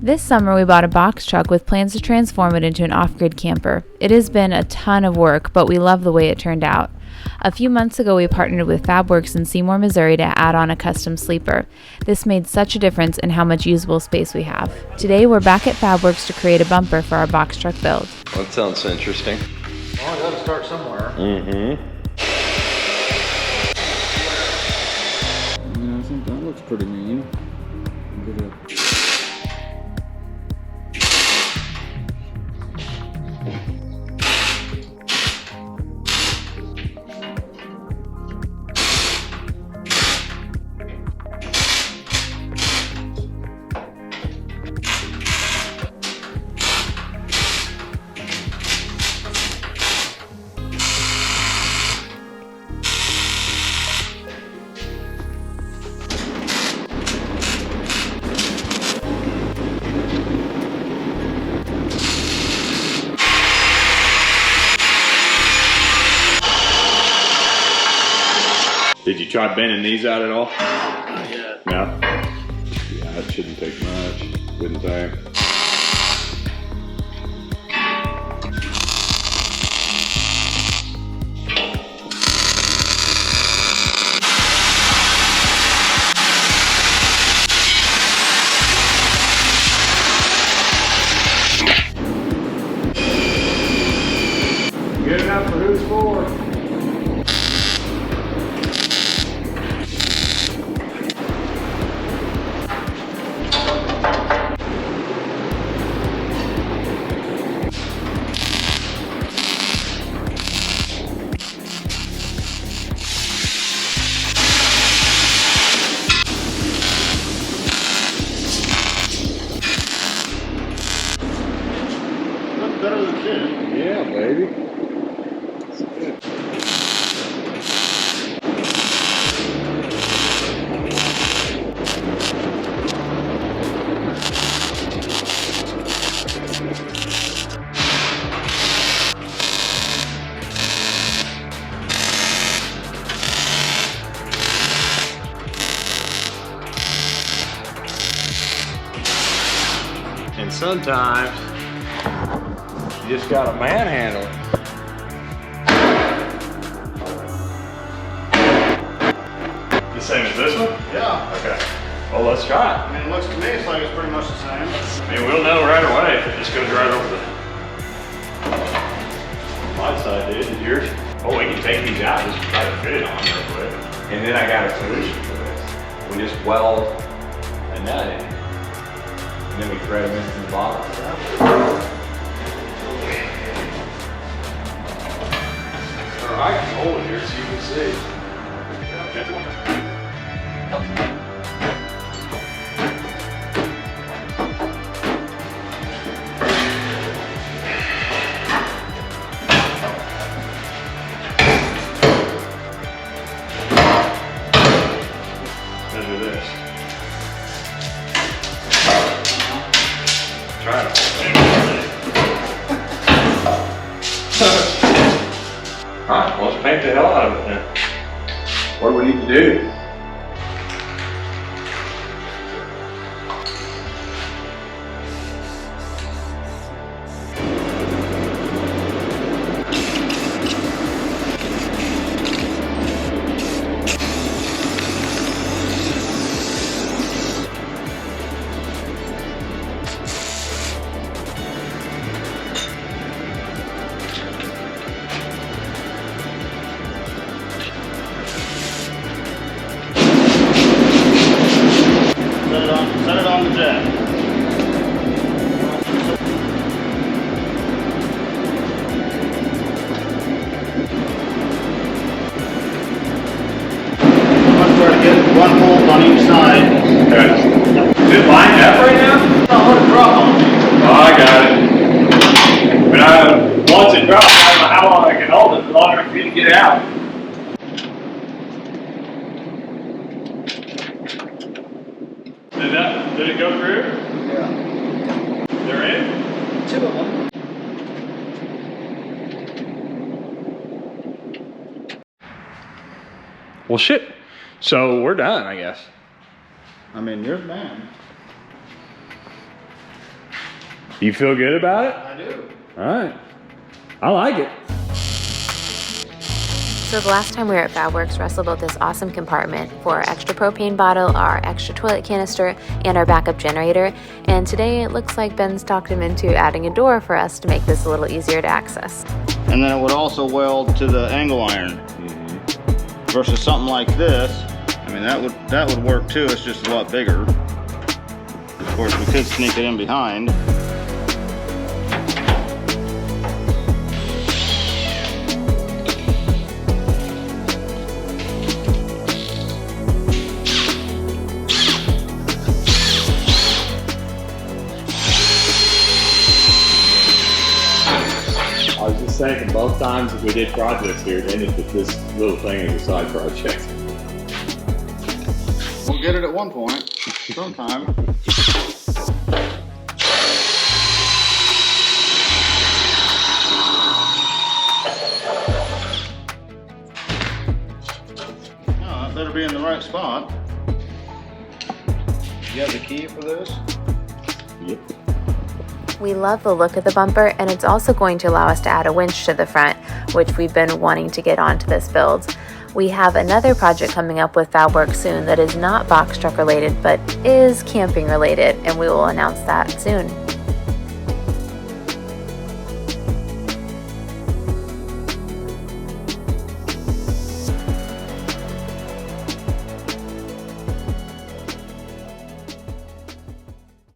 This summer we bought a box truck with plans to transform it into an off-grid camper. It has been a ton of work, but we love the way it turned out. A few months ago we partnered with Fab Worx in Seymour, Missouri to add on a custom sleeper. This made such a difference in how much usable space we have. Today we're back at Fab Worx to create a bumper for our box truck build. That sounds interesting. Well, I gotta start somewhere. Mm-hmm. Yeah, I think that looks pretty mean. Did you try bending these out at all? Not yet. No? Yeah, it shouldn't take much, wouldn't think. Good enough for who's for? Better than shit. Yeah, baby. It's good. And sometimes you just gotta manhandle it. The same as this one? Yeah. Okay. Well, let's try it. I mean, it looks to me like it's pretty much the same. I mean, we'll know right away if it just goes right over the my side, dude. Is yours? Oh, we can take these out and just try to fit it on real quick. And then I got a solution for this. We just weld a nut in. And then we thread them into the bottom. I can hold it here so you can see. Measure this. Try to hold it. Alright, well, let's paint the hell out of it then. What do we need to do? Set it on the jack. I'm trying to get one bolt on each side. Okay. Is it lined up right now? I'll let it drop on me. Oh, I got it. But once it drops, I don't know how long I can hold it. It's long enough for me to get it out. Did it go through? Yeah. They're in? 2 of them. Well, shit. So we're done, I guess. I mean, you're the man. You feel good about it? I do. All right. I like it. So the last time we were at Fab Worx, Russell built this awesome compartment for our extra propane bottle, our extra toilet canister, and our backup generator. And today it looks like Ben's talked him into adding a door for us to make this a little easier to access. And then it would also weld to the angle iron. Versus something like this, I mean that would work too, it's just a lot bigger. Of course we could sneak it in behind. I was just thinking, both times that we did projects here, it ended with this little thing as a side project. We'll get it at one point, sometime. Oh, that better be in the right spot. You have the key for this? Yep. We love the look of the bumper, and it's also going to allow us to add a winch to the front, which we've been wanting to get onto this build. We have another project coming up with Fab Worx soon that is not box truck related, but is camping related, and we will announce that soon.